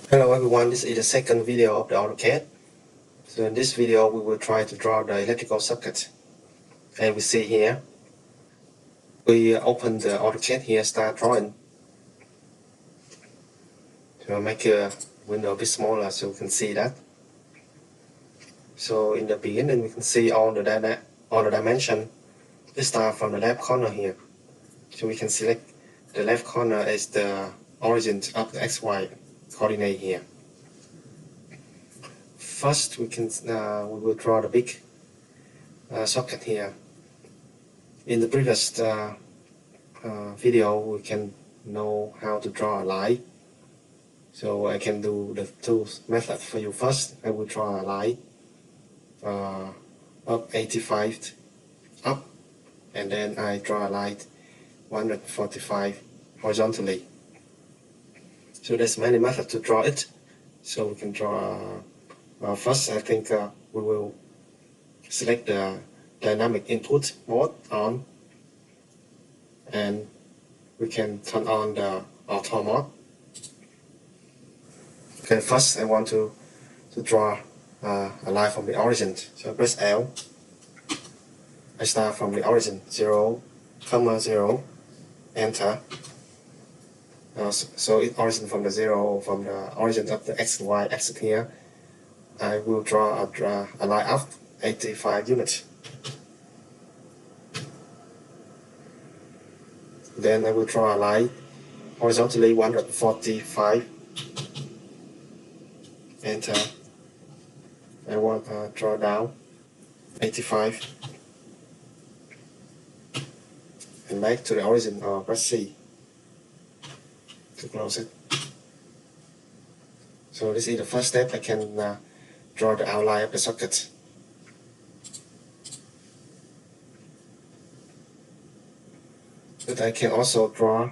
Hello everyone, this is the second video of the AutoCAD. So in this video we will try to draw the electrical circuit. And we see here, we open the AutoCAD here, start drawing. So make a window a bit smaller so we can see that. So in the beginning we can see all the dimension. We start from the left corner here. So we can select the left corner as the origin of the XY coordinate here. First we will draw the big socket here. In the previous video we can know how to draw a line, so I can do the two methods for you. First I will draw a line up 85 up, and then I draw a line 145 horizontally. So there's many methods to draw it. So we can draw first I think we will select the dynamic input mode on, and we can turn on the auto mode. Okay, first I want to draw a line from the origin. So I press L. I start from the origin 0, 0, enter. So it origin from the 0, from the origin of the X and Y axis here. I will draw a line up 85 units. Then I will draw a line horizontally 145. Enter. I want to draw down 85 and back to the origin, or press C to close it. So this is the first step. I can draw the outline of the socket. But I can also draw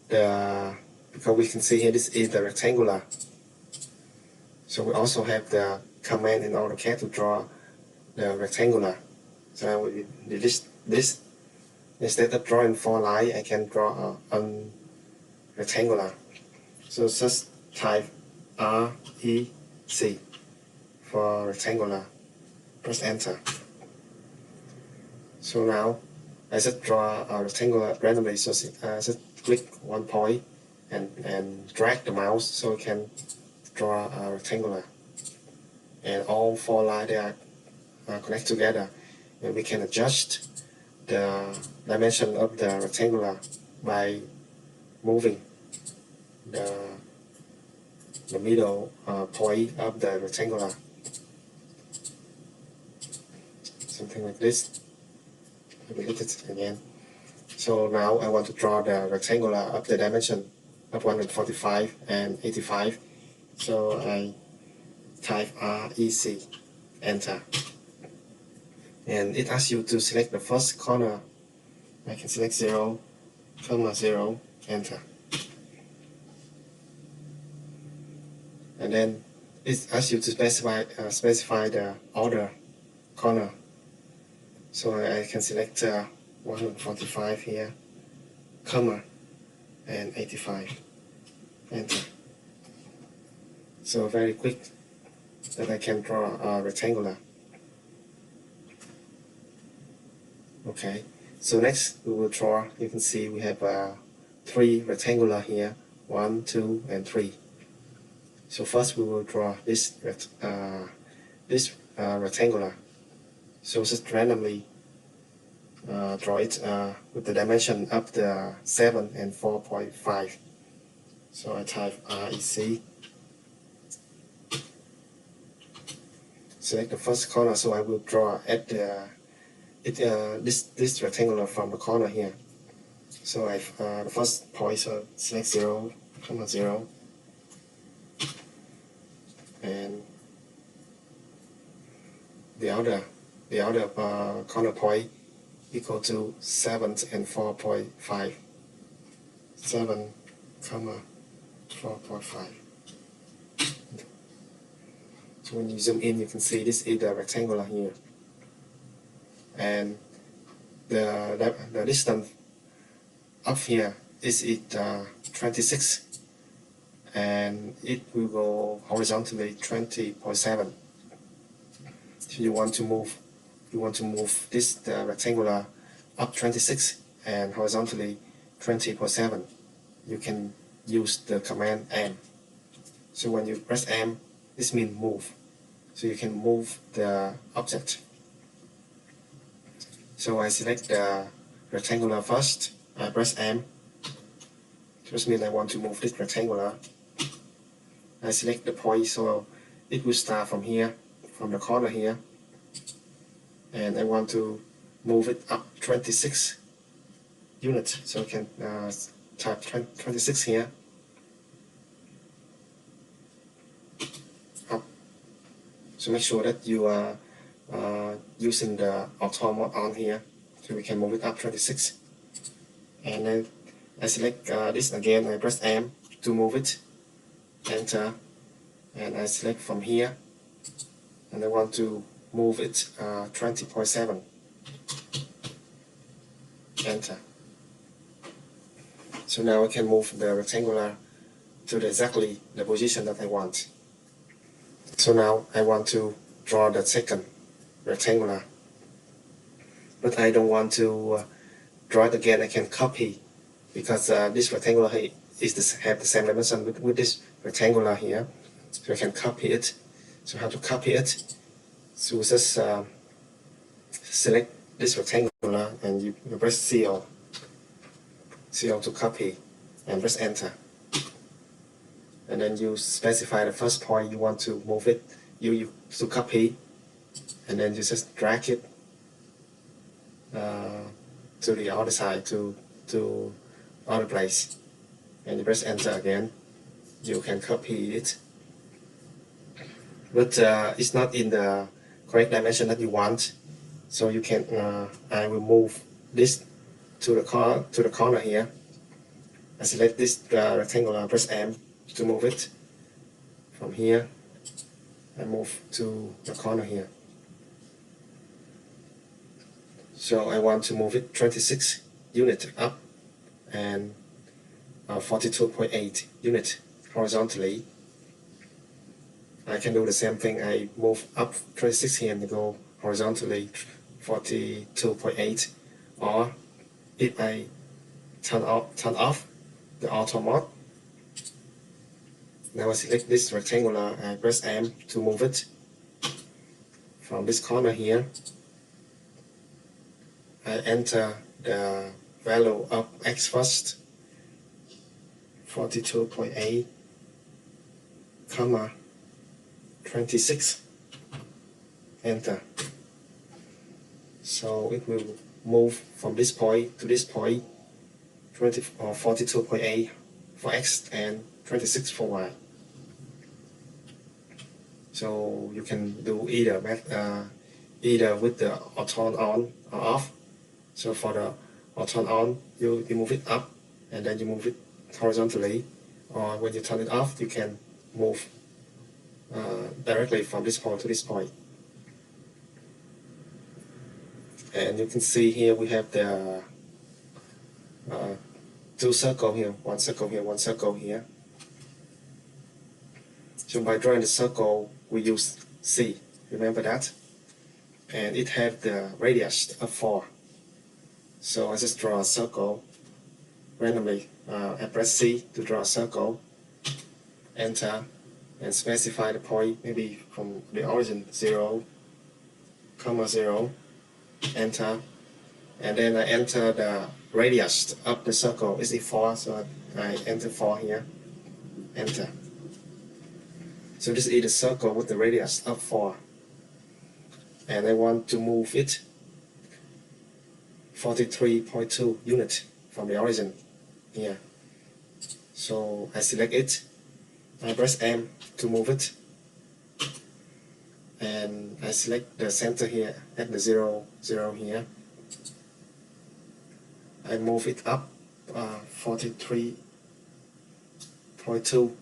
because we can see here this is the rectangular. So we also have the command in AutoCAD to draw the rectangular. So I will do this. Instead of drawing 4 lines, I can draw a rectangular. So just type REC for rectangular. Press enter. So now I just draw a rectangular randomly. So I just click one point and drag the mouse so I can draw a rectangular. And all 4 lines they are connect together, and we can adjust the dimension of the rectangular by moving the middle point of the rectangular, something like this. Let me hit it again. So now I want to draw the rectangular of the dimension of 145 and 85. So I type REC, enter, and it asks you to select the first corner. I can select 0, 0, enter, and then it asks you to specify the order corner. So I can select 145 here, comma, and 85, enter. So very quick that I can draw a rectangular. Okay, so next we will draw. You can see we have 3 rectangular here, 1, 2, and 3. So first we will draw this rectangular. So just randomly draw it with the dimension up the 7 and 4.5. So I type REC. Select the first corner, so I will draw at this rectangular from the corner here. So I the first point, so select 0, 0, and the other corner point equal to 7 and 4.5. 7, 4.5. So when you zoom in, you can see this is the rectangular here, and the distance up here is 26, and it will go horizontally 20.7. So you want to move this the rectangular up 26 and horizontally 20.7. You can use the command M. So when you press M, this means move. So you can move the object. So I select the rectangular first. I press M. Just means I want to move this rectangular. I select the point, so it will start from here, from the corner here, and I want to move it up 26 units. So I can type 26 here. Up. So make sure that you are using the auto mode on here, so we can move it up 26. And then I select this again. I press M to move it. Enter, and I select from here, and I want to move it 20.7. Enter. So now I can move the rectangular to exactly the position that I want. So now I want to draw the second rectangular, but I don't want to draw it again. I can copy, because this rectangular here have the same dimension with this rectangular here, so I can copy it. So how to copy it? So just select this rectangular and you press CL to copy, and press enter. And then you specify the first point you want to move it, you to copy, and then you just drag it to the other side, to other place, and you press enter again. You can copy it, but it's not in the correct dimension that you want. So you can I will move this to the corner here. I select this rectangular, press M to move it from here. I move to the corner here. So I want to move it 26 units up and 42.8 units horizontally. I can do the same thing. I move up 26 here and go horizontally 42.8. Or if I turn off the auto mode, now I select this rectangular and press M to move it from this corner here. I enter the value of X first, 42.8, comma 26. Enter. So it will move from this point to this point, 42.8 for X and 26 for Y. So you can do either with the auto on or off. So for the auto on, you move it up and then you move it horizontally, or when you turn it off, you can move directly from this point to this point. And you can see here we have the two circles here, one circle here, one circle here. So by drawing the circle, we use C, remember that? And it has the radius of 4. So I just draw a circle randomly. I press C to draw a circle, enter, and specify the point, maybe from the origin 0, 0, enter, and then I enter the radius of the circle. Is it 4? So I enter 4 here, enter. So this is the circle with the radius of 4, and I want to move it 43.2 units from the origin here. So I select it, I press M to move it, and I select the center here at the 0, 0 here. I move it up 43.2.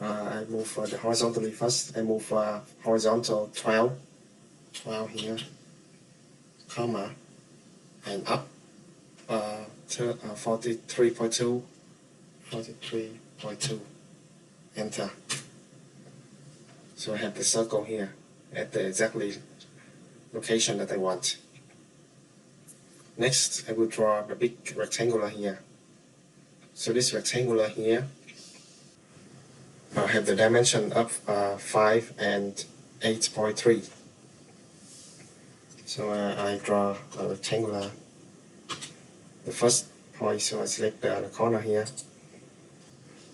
I move the horizontally first. I move horizontal 12 here, comma, and up 43.2 43.2. Enter. So I have the circle here at the exactly location that I want. Next, I will draw the big rectangular here. So this rectangular here have the dimension of 5 and 8.3. So I draw a rectangular. The first point, so I select the corner here.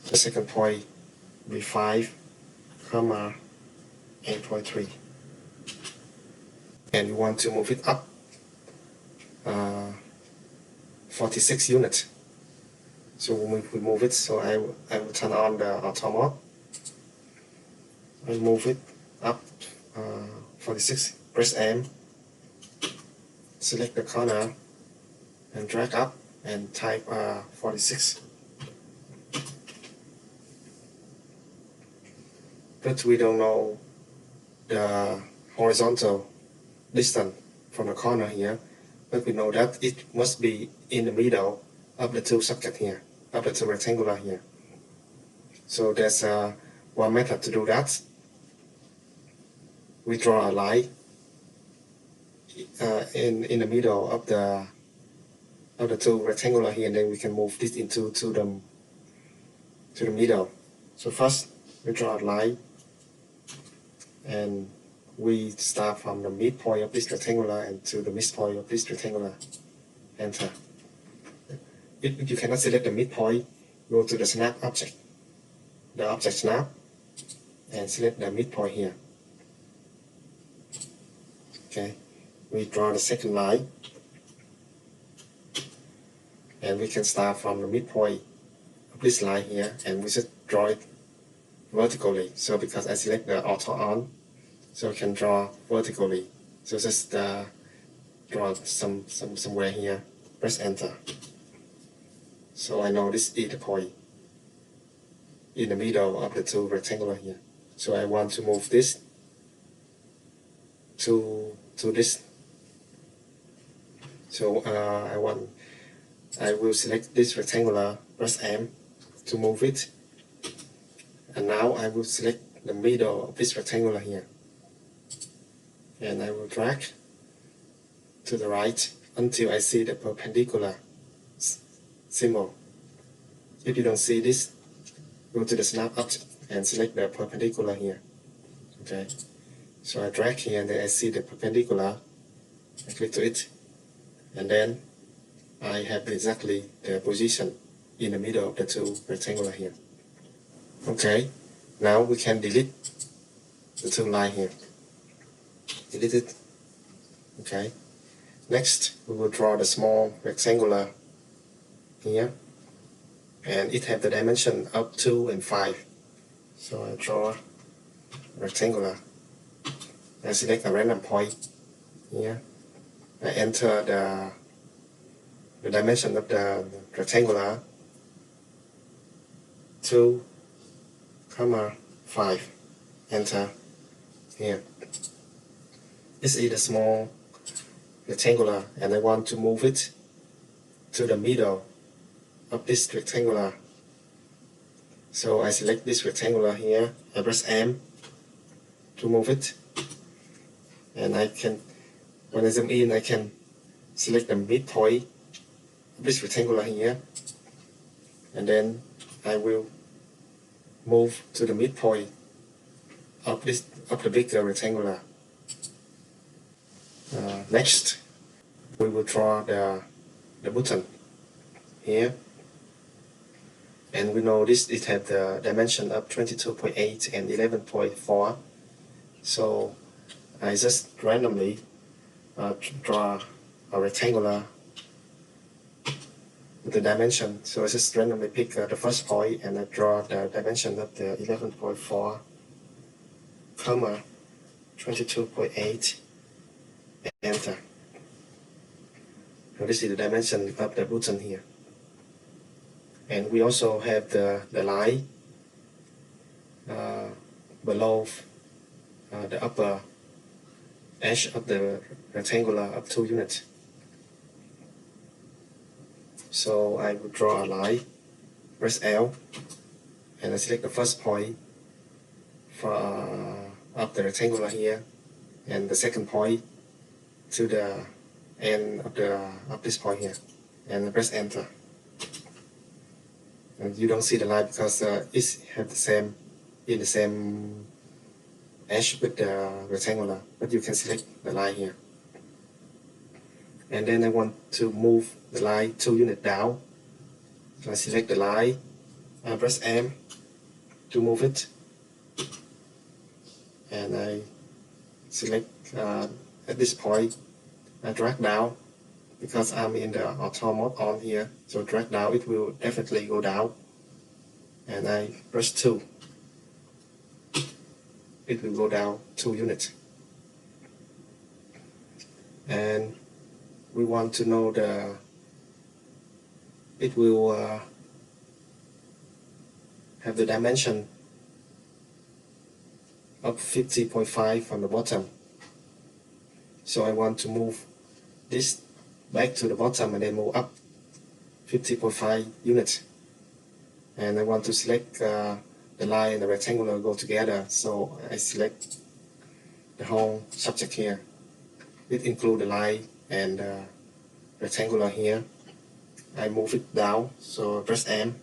The second point will be 5, 8.3. And you want to move it up 46 units. So when we move it, so I will turn on the auto mode. I move it up 46, press M, select the corner and drag up and type 46. But we don't know the horizontal distance from the corner here, but we know that it must be in the middle of the two sockets here, of the two rectangular here. So there's one method to do that. We draw a line in the middle of the two rectangular here, and then we can move this into the middle. So first we draw a line, and we start from the midpoint of this rectangular and to the midpoint of this rectangular. Enter. If you cannot select the midpoint, go to the snap object, the object snap, and select the midpoint here. Okay, we draw the second line, and we can start from the midpoint of this line here, and we just draw it vertically. So because I select the auto on, so I can draw vertically. So just draw somewhere here, press enter. So I know this is the point in the middle of the two rectangular here. So I want to move this to this. So I will select this rectangular, press M to move it, and now I will select the middle of this rectangular here, and I will drag to the right until I see the perpendicular symbol. If you don't see this, go to the snap object and select the perpendicular here. Okay, so I drag here and then I see the perpendicular. I click to it, and then I have exactly the position in the middle of the two rectangular here. Okay, now we can delete the two lines here. Delete it. Okay, next we will draw the small rectangular here, and it has the dimension of 2 and 5. So I draw rectangular. I select a random point here. I enter the dimension of the rectangular 2, 5. Enter here. This is the small rectangular, and I want to move it to the middle of this rectangular. So I select this rectangular here, I press M to move it, and I can, when I zoom in, I can select the midpoint of this rectangular here, and then I will move to the midpoint of the bigger rectangular. Next, we will draw the button here, and we know this it has the dimension of 22.8 and 11.4. So I just randomly draw a rectangular with the dimension. So I just randomly pick the first point and I draw the dimension of the 11.4, 22.8, enter. So this is the dimension of the button here. And we also have the line below the upper edge of the rectangular of 2 units. So I will draw a line press L, and I select the first point for of the rectangular here, and the second point to the end of this point here, and I press enter. And you don't see the line because it have the same edge with the rectangular, but you can select the line here. And then I want to move the line 2 units down, so I select the line, I press M to move it, and I select at this point, I drag down because I'm in the auto mode on here, so drag down, it will definitely go down, and I press 2, it will go down 2 units. And we want to know it will have the dimension of 50.5 from the bottom. So I want to move this back to the bottom and then move up 50.5 units. And I want to select the line and the rectangular go together, so I select the whole subject here. It includes the line and rectangular here. I move it down, so I press M.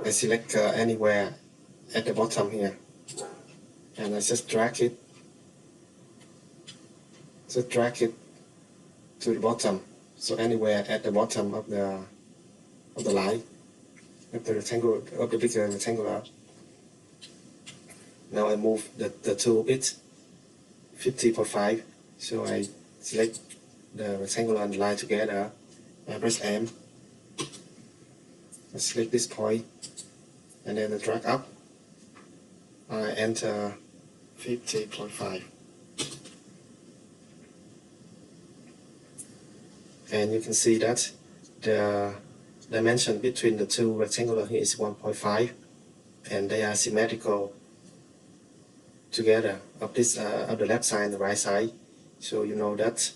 I select anywhere at the bottom here, and I just drag it. Just drag it to the bottom, so anywhere at the bottom of the line, of the rectangle, of the bigger rectangular. Now I move the two bits 50.5, so I select the rectangular and line together. I press M. I select this point, and then I drag up. I enter 50.5. And you can see that the dimension between the two rectangular here is 1.5, and they are symmetrical together of this of the left side and the right side. So you know that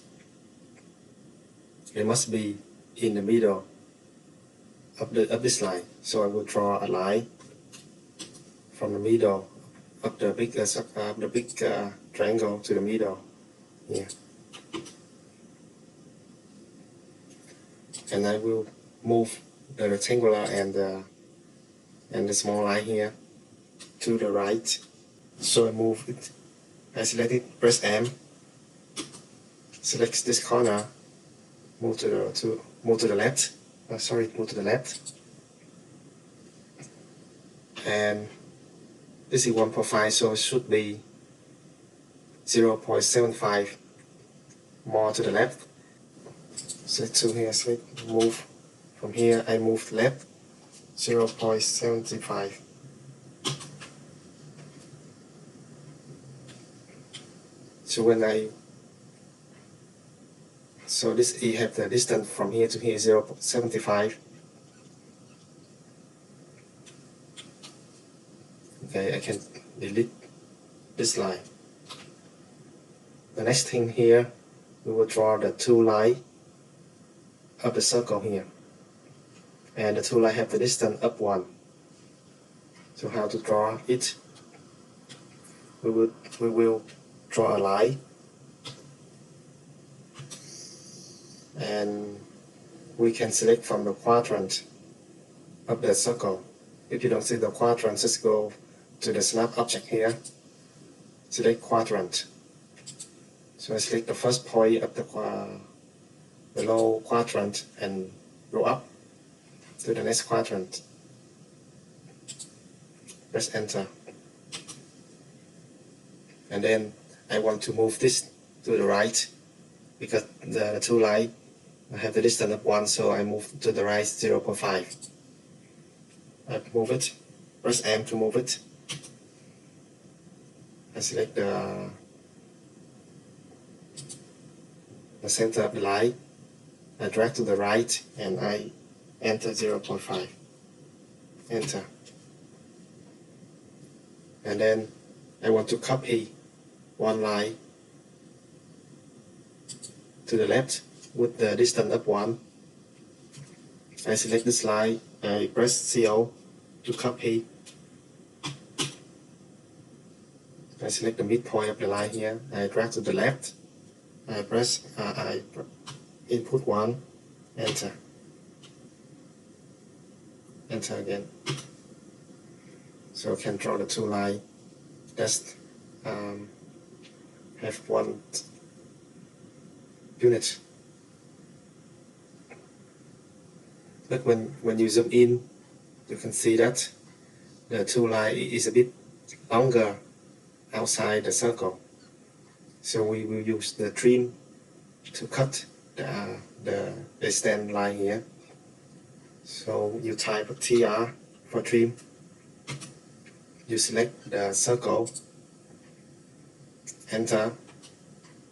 they must be in the middle of this line. So I will draw a line from the middle of the big triangle to the middle here. And I will move the rectangular and the small line here to the right. So I move it. I select it. Press M. Select this corner. Move to the left. Move to the left. And this is 1.5, so it should be 0.75 more to the left. Select 2 here, select move from here, I move left 0.75. So this E have the distance from here to here 0.75. Okay, I can delete this line. The next thing here, we will draw the two lines of the circle here, and the two lines have the distance up 1. So how to draw it? We will draw a line, and we can select from the quadrant of the circle. If you don't see the quadrant, just go to the snap object here, select quadrant. So I select the first point of the low quadrant and go up to the next quadrant. Press enter. And then I want to move this to the right because the two lines have the distance of 1, so I move to the right 0.5. I move it. Press M to move it. I select the center of the line. I drag to the right and I enter 0.5. Enter. And then I want to copy one line to the left with the distance of 1. I select this line, I press CO to copy. I select the midpoint of the line here, I drag to the left, I press input 1, enter, enter again. So I can draw the two lines that have one unit. But when you zoom in, you can see that the two line is a bit longer outside the circle. So we will use the trim to cut the extend line here. So you type TR for trim. You select the circle, enter,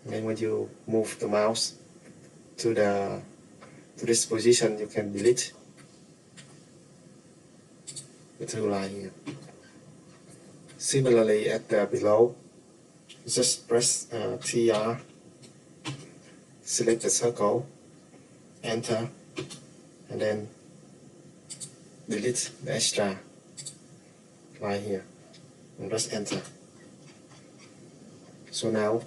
and then when you move the mouse to this position, you can delete the two line here. Similarly, at the below, just press TR, select the circle, enter, and then delete the extra line here, and press enter. So now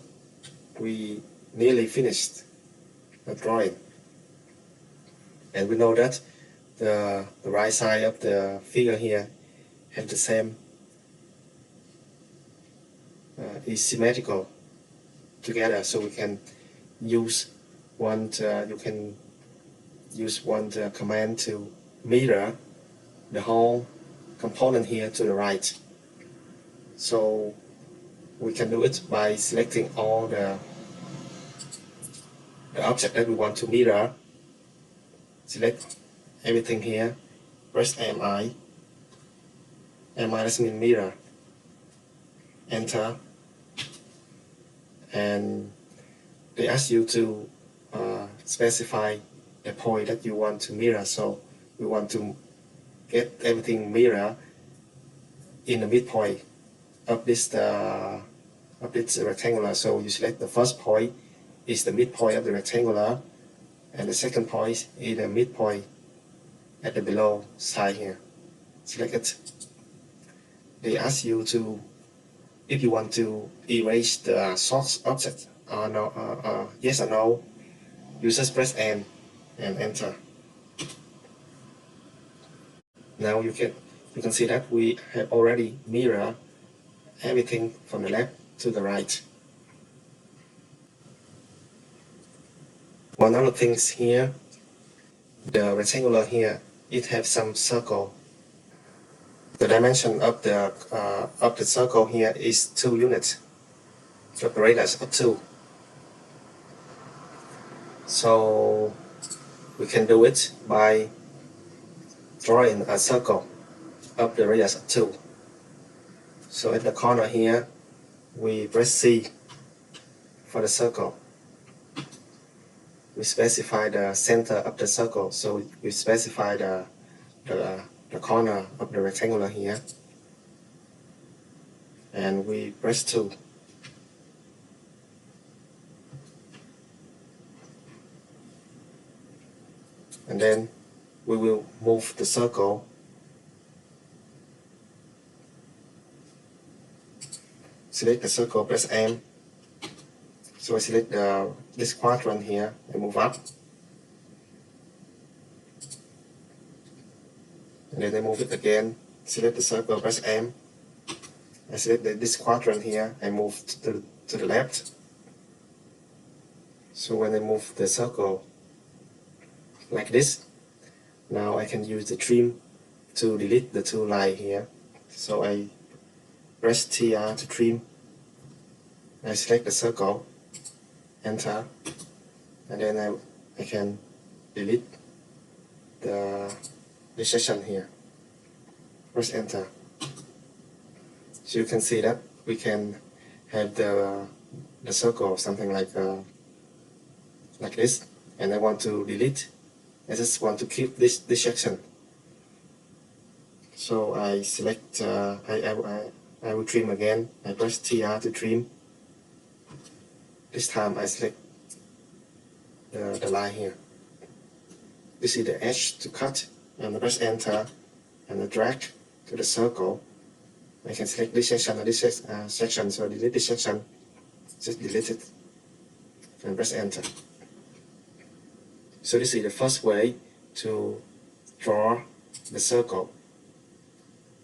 we nearly finished the drawing, and we know that the right side of the figure here have the same is symmetrical together, so we can use one command to mirror the whole component here to the right. So we can do it by selecting all the object that we want to mirror. Select everything here, press MI. MI does mean mirror. Enter, and they ask you to specify the point that you want to mirror. So we want to get everything mirror in the midpoint of this rectangular. So you select the first point is the midpoint of the rectangular, and the second point is the midpoint at the below side here. Select it. They ask you to, if you want to erase the source object or no, yes or no, you just press N and enter. Now you can see that we have already mirrored everything from the left to the right. One other things here, the rectangular here, it has some circle. The dimension of the circle here is 2 units. The radius of 2. So we can do it by drawing a circle of the radius of 2. So at the corner here, we press C for the circle. We specify the center of the circle, so we specify the corner of the rectangular here, and we press 2. And then we will move the circle. Select the circle, press M. So I select this quadrant here and move up. And then I move it again. Select the circle, press M. I select this quadrant here and move to the left. So when I move the circle like this, now I can use the trim to delete the 2 lines here. So I press TR to trim. I select the circle, enter, and then I can delete this section here. Press enter. So you can see that we can have the circle something like this, and I want to delete. I just want to keep this section. So I select I will trim again. I press TR to trim. This time I select the line here. this is the edge to cut, and press enter and drag to the circle. I can select this section or this section, so delete this section, just delete it and press enter. So this is the first way to draw the circle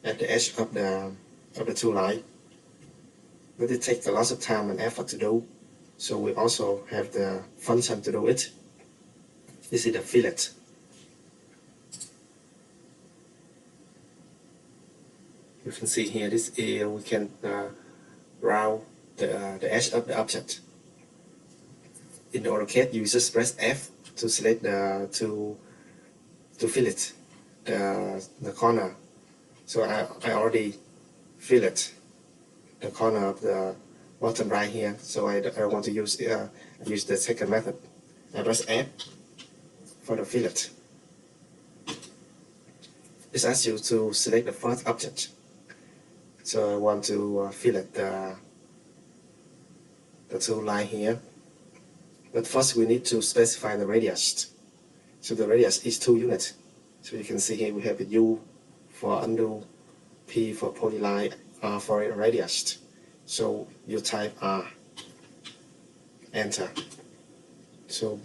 at the edge of the two lines. But it takes a lot of time and effort to do, so we also have the function to do it. This is the fillet. You can see here, this is we can round the edge of the object. In the AutoCAD, you just press F to select to fillet the corner. So I already fillet the corner of the bottom right here. So I don't want to use the second method. I press F for the fillet. This asks you to select the first object. So I want to fillet the two lines here. But first we need to specify the radius. So the radius is 2 units. So you can see here we have a U for undo, P for polyline, R for radius. So you type R, enter. So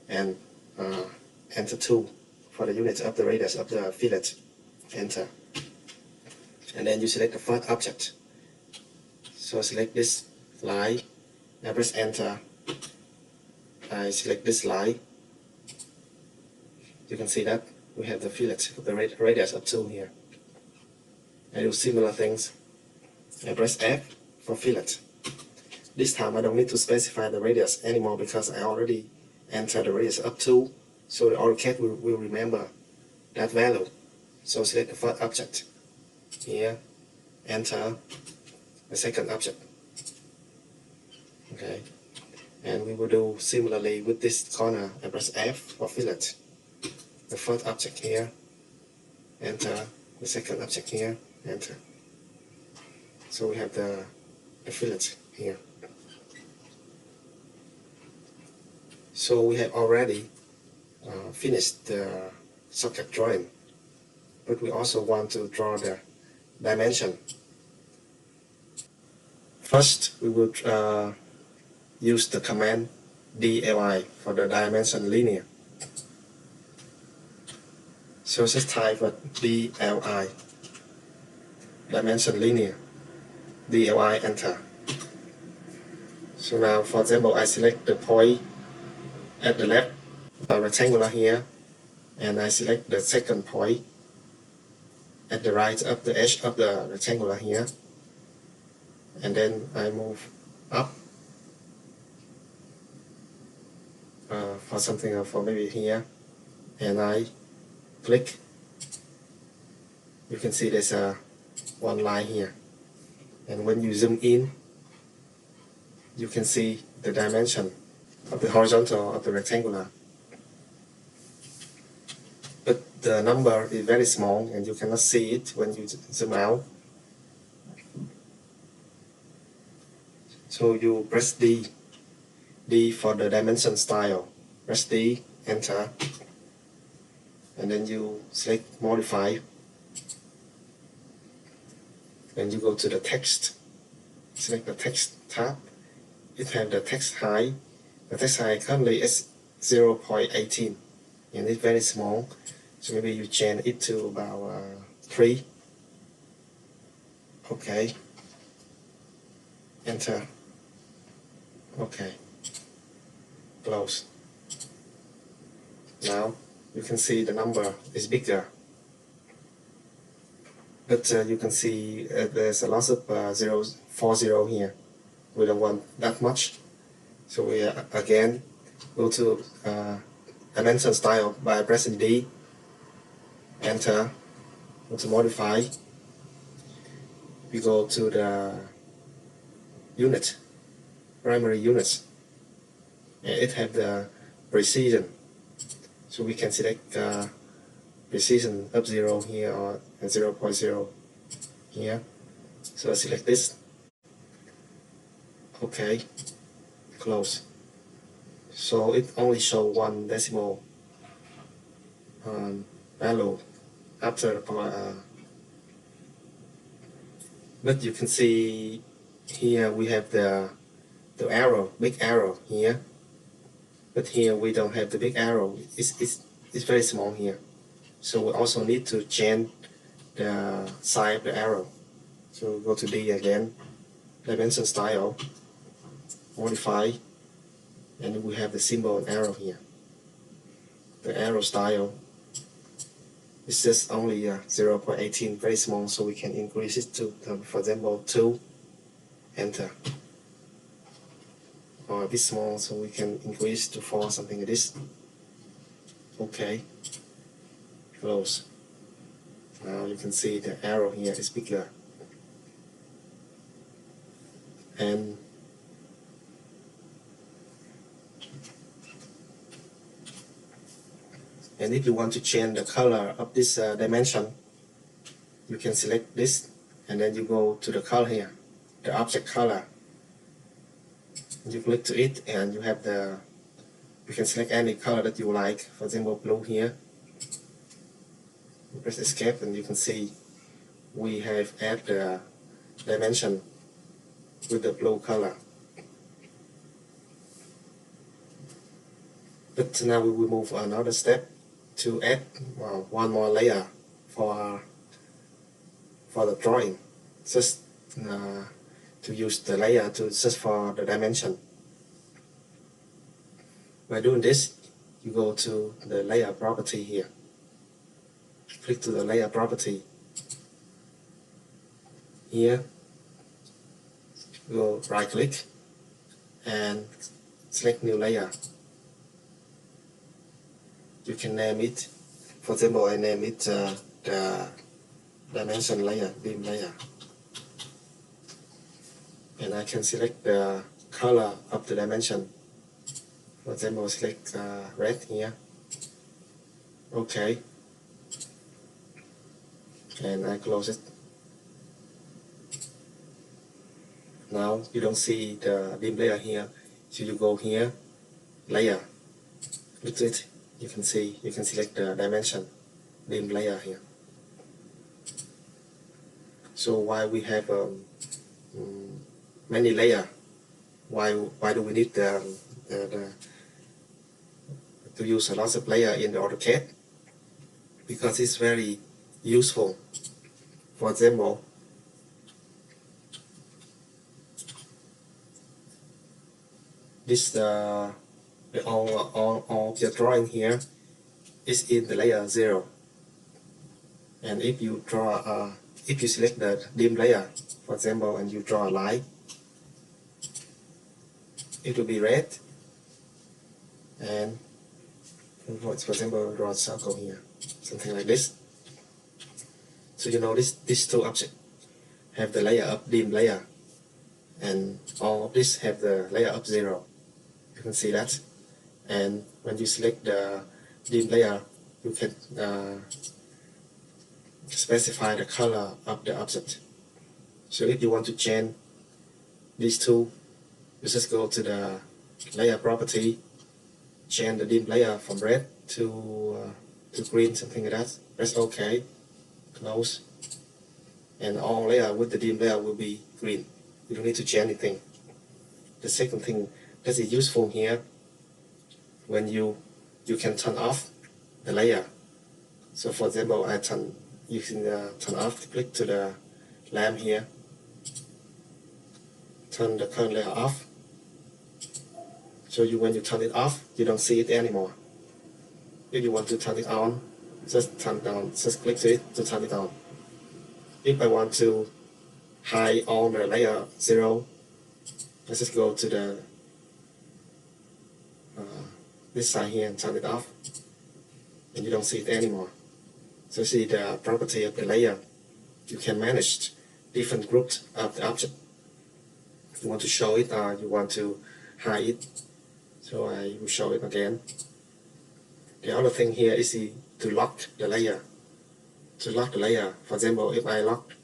and enter 2 for the units of the radius of the fillet, enter. And then you select the first object. So select this line, I press enter. I select this line. You can see that we have the fillet of the radius of 2 here. I do similar things. I press F for fillet. This time I don't need to specify the radius anymore because I already entered the radius of 2. So the AutoCAD will remember that value. So select the first object. Here, enter the second object. Okay. And we will do similarly with this corner. I press F for fillet. The first object here, enter. The second object here, enter. So we have the fillet here. So we have already finished the socket drawing, but we also want to draw the dimension. First, we will use the command DLI for the dimension linear. So just type DLI, dimension linear, DLI, enter. So now, for example, I select the point at the left, the rectangular here, and I select the second point at the right of the edge of the rectangular here, and then I move up for something for maybe here, and I click. You can see there's one line here, and when you zoom in, you can see the dimension of the horizontal of the rectangular. But the number is very small and you cannot see it when you zoom out. So you press D for the dimension style. Press D, enter, and then you select modify, and you go to the text, select the text tab. It has the text height. The text height currently is 0.18 and it's very small, so maybe you change it to about 3. Okay, enter. Okay, close. Now you can see the number is bigger, but you can see there's a lot of zeros, 40 here. We don't want that much, so we again go to dimension style by pressing D, enter, go to modify. We go to the unit, primary units, and it has the precision. So we can select precision of 0 here or 0.0 here. So I select this. Okay, close. So it only shows 1 decimal. value after but you can see here we have the arrow, big arrow here, but here we don't have the big arrow. It's very small here, so we also need to change the size of the arrow. So go to D again, dimension style, modify, and we have the symbol and arrow here. The arrow style is just only 0.18, very small, so we can increase it to, for example, 2, enter. Or a bit small, so we can increase to 4, something like this. Okay, close. Now you can see the arrow here is bigger. And if you want to change the color of this dimension, you can select this, and then you go to the color here, the object color. You click to it, and you have you can select any color that you like. For example, blue here. You press escape, and you can see we have added the dimension with the blue color. But now we will move another step to add one more layer for the drawing. Just to use the layer just for the dimension. By doing this, you go to the layer property here. Click to the layer property. Here, go right click and select new layer. You can name it. For example, I name it the dimension layer, beam layer. And I can select the color of the dimension. For example, select red here. Okay. And I close it. Now you don't see the beam layer here. So you go here, layer, click it. You can select the dimension, beam layer here. So while we have many layers, why do we need to use a lot of layers in the AutoCAD? Because it's very useful. For example, this all of your drawing here is in the layer 0. And if you select the dim layer, for example, and you draw a line, it will be red. And for example, draw a circle here, something like this. So you notice these two objects have the layer of dim layer, and all of this have the layer of 0. You can see that. And when you select the dim layer, you can specify the color of the object. So if you want to change these two, you just go to the layer property, change the dim layer from red to green, something like that. Press OK, close, and all layer with the dim layer will be green. You don't need to change anything. The second thing that is useful here, when you can turn off the layer. So for example, you can turn off, click to the lamp here, turn the current layer off. So when you turn it off, you don't see it anymore. If you want to turn it on, just turn it on, just click to it to turn it on. If I want to hide all the layer 0, let's just go to the this side here and turn it off, and you don't see it anymore. So see the property of the layer. You can manage different groups of the object. You want to show it or you want to hide it. So I will show it again. The other thing here is to lock the layer. To lock the layer, for example, if I lock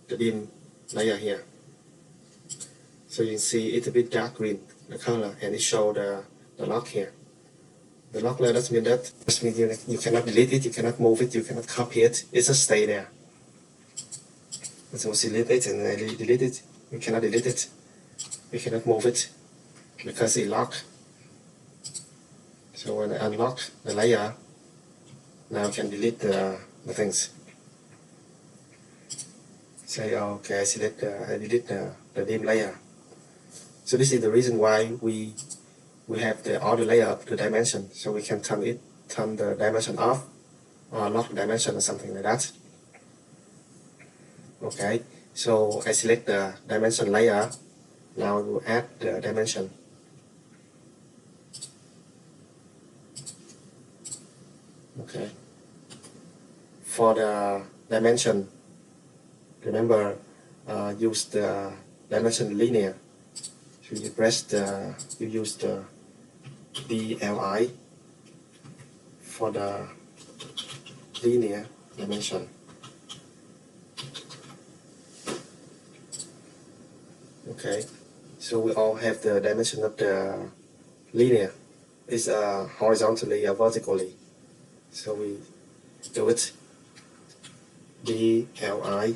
the beam layer here, so you can see it's a bit dark green, the color, and it shows the lock here. The lock layer doesn't mean that. It means you cannot delete it, you cannot move it, you cannot copy it. It just stay there. So select it and delete it. You cannot delete it. You cannot move it because it locked. So when I unlock the layer, now I can delete the things. Say okay, I delete the dim layer. So this is the reason why we have the other layer of the dimension, so we can turn the dimension off or lock the dimension or something like that. Okay, so I select the dimension layer. Now I will add the dimension. Okay, for the dimension, remember use the dimension linear. So you use the DLI for the linear dimension. Okay, so we all have the dimension of the linear. It's horizontally or vertically. So we do it DLI.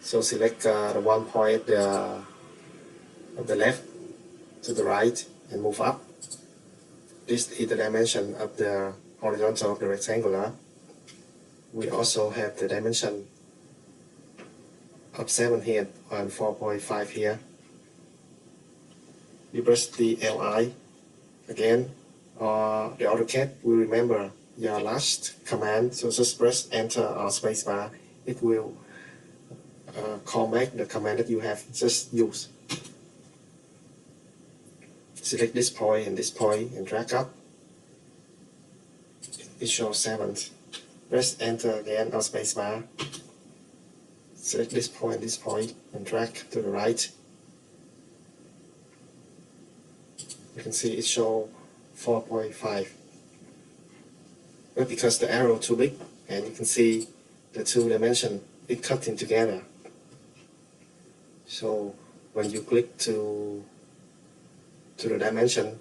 So select the one point of the left to the right and move up. This is the dimension of the horizontal of the rectangular. We also have the dimension of 7 here and 4.5 here. You press the LI again, or the AutoCAD will remember your last command, so just press enter or spacebar. It will call back the command that you have just used. Select this point and drag up. It shows 7. Press enter again or spacebar. Select this point and drag to the right. You can see it shows 4.5. But because the arrow too big, and you can see the two dimensions, it cutting together. So when you click to the dimension,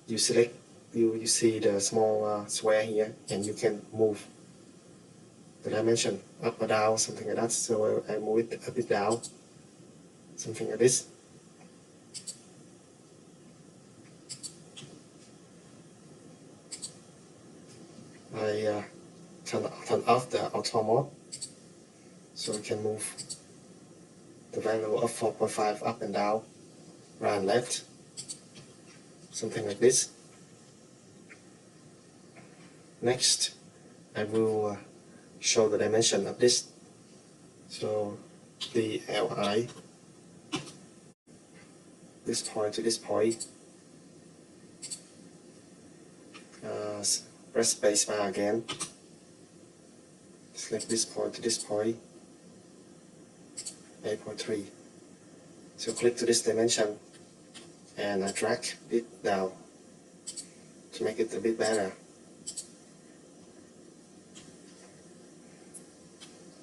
you select, you see the small square here, and you can move the dimension up or down, something like that. So I move it a bit down, something like this. I turn off the auto mode, so I can move the value of 4.5 up and down, right and left, something like this. Next, I will show the dimension of this. So the LI, this point to this point, press spacebar again, select this point to this point, 8.3. So click to this dimension and I drag it down to make it a bit better.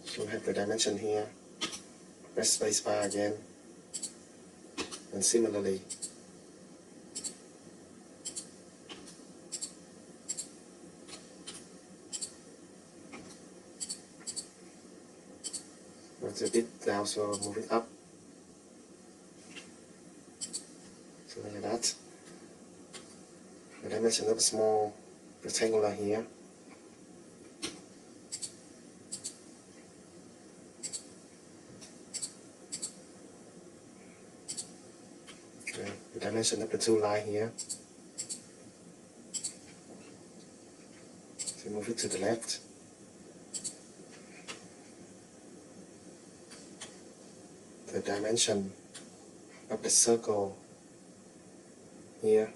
So we have the dimension here, press spacebar again, and similarly. It's a bit down, so move it up. Something like that. The dimension of a small rectangular here. Okay. The dimension of the two lines here. So move it to the left. The dimension of the circle here,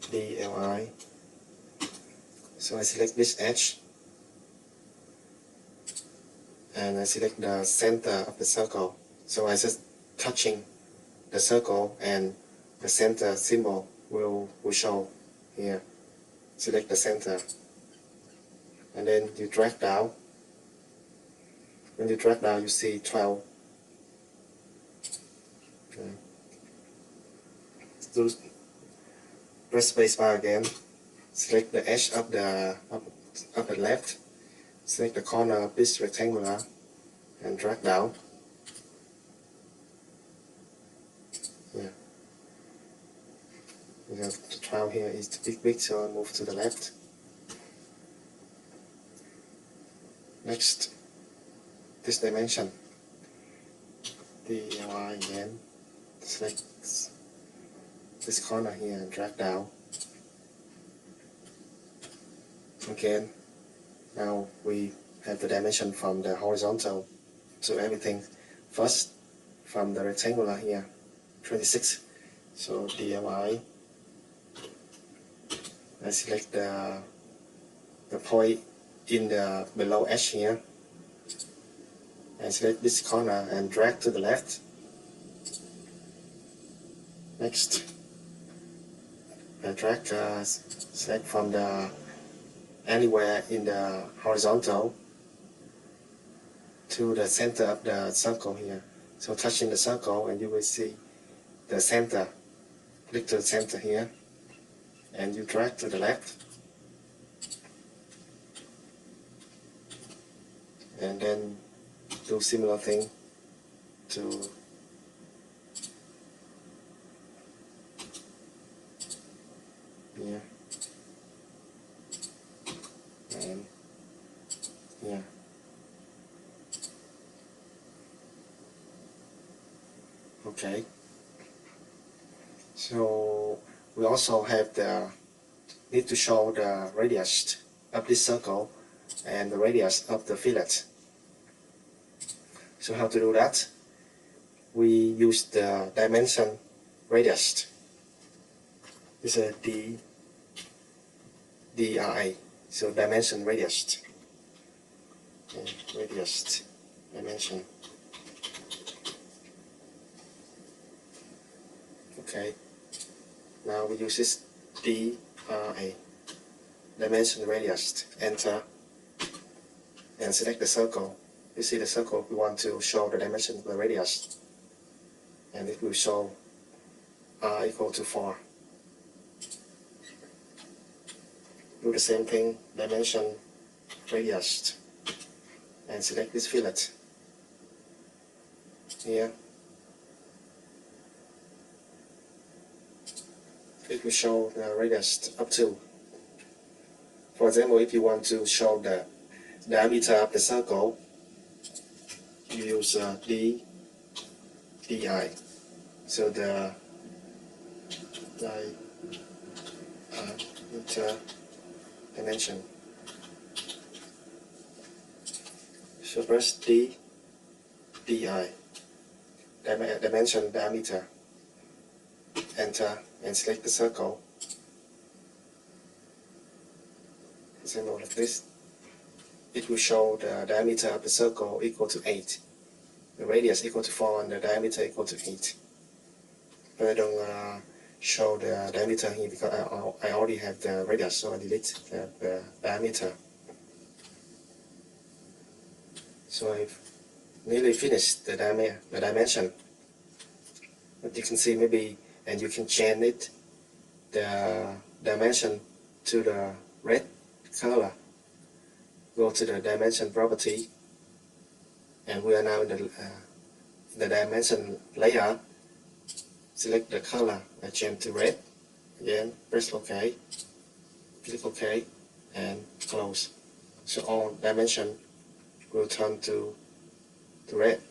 DLI. So I select this edge and I select the center of the circle. So I just touching the circle and the center symbol will show here. Select the center and then you drag down. When you drag down, you see 12. Okay. So Press spacebar again. Select the edge of the upper left. Select the corner of this rectangular and drag down. Yeah. Because the trial here is big, so I move to the left. Next, this dimension. DLI again. Select this corner here and drag down. Again, now we have the dimension from the horizontal to everything. First, from the rectangular here, 26. So DLI. I select the point in the below edge here, and select this corner and drag to the left. Next, I drag select from the anywhere in the horizontal to the center of the circle here. So touching the circle and you will see the center. Click to the center here and you drag to the left, and then do similar thing to here and here. Okay, so we also have need to show the radius of this circle and the radius of the fillet. So how to do that? We use the dimension radius. This is a DRA, so dimension radius. Okay, radius dimension. Okay, now we use this DRA, dimension radius. Enter and select the circle. You see the circle, we want to show the dimension of the radius, and it will show r equal to 4. Do the same thing, dimension radius, and select this fillet here. It will show the radius up to. For example, if you want to show the diameter of the circle, you use DI. So the diameter dimension. So press DI, dimension diameter. Enter and select the circle. Example like this. It will show the diameter of the circle equal to 8. The radius equal to 4 and the diameter equal to 8. But I don't show the diameter here because I already have the radius, so I delete the diameter. So I've nearly finished the dimension. But you can see maybe, and you can change it, the dimension to the red color. Go to the dimension property, and we are now in the dimension layer. Select the color and change to red. Again, press OK, click OK, and close. So all dimension will turn to red.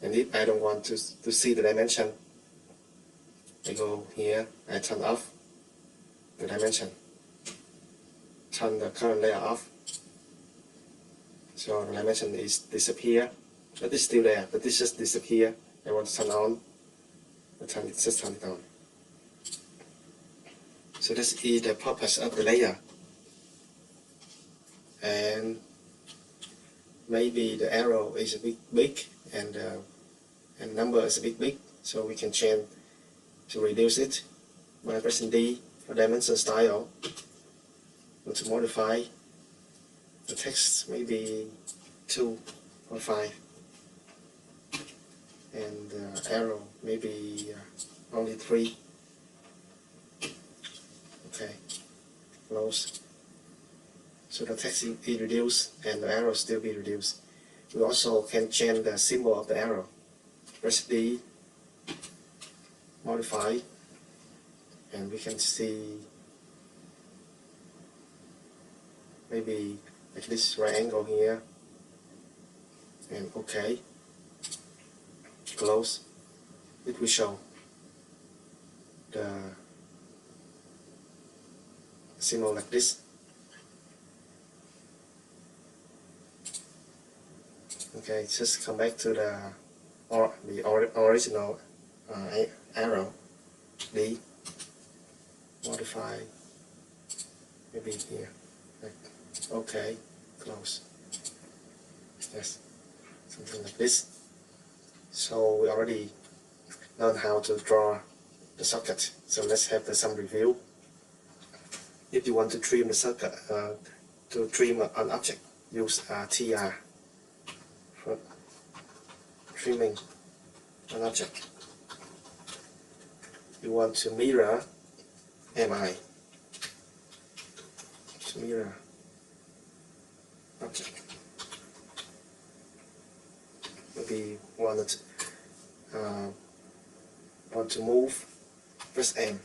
And if I don't want to see the dimension, I go here, I turn off the dimension, turn the current layer off. So the dimension is disappear, but it's still there, but this just disappear. I want to turn on, just turn it on. So this is the purpose of the layer. And maybe the arrow is a bit big and number is a bit big, so we can change to reduce it by pressing D for dimension style. Go to modify the text, maybe 2 or 5, and arrow maybe only 3. Okay, close. So the text is reduced and the arrow still be reduced. We also can change the symbol of the arrow. Press D, modify, and we can see maybe like this right angle here, and OK, close. It will show the symbol like this. Okay, just come back to the original arrow. D, modify, maybe here. OK, close. Yes, something like this. So we already learned how to draw the socket. So let's have some review. If you want to trim the socket, to trim an object, use TR for trimming an object. You want to mirror MI, to mirror object. Maybe want to move, press M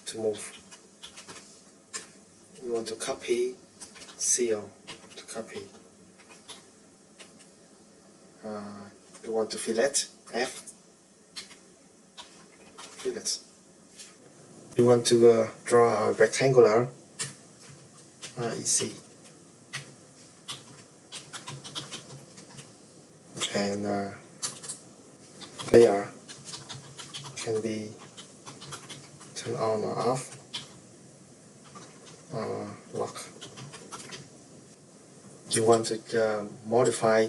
to move. You want to copy, seal to copy. You want to fillet, F, fillet. You want to draw a rectangular, EC. And layer can be turned on or off, lock. You want to modify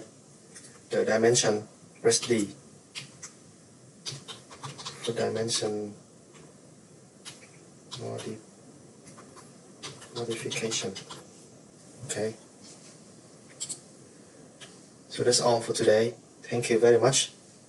the dimension, press D. For dimension modification. Okay. So that's all for today. Thank you very much.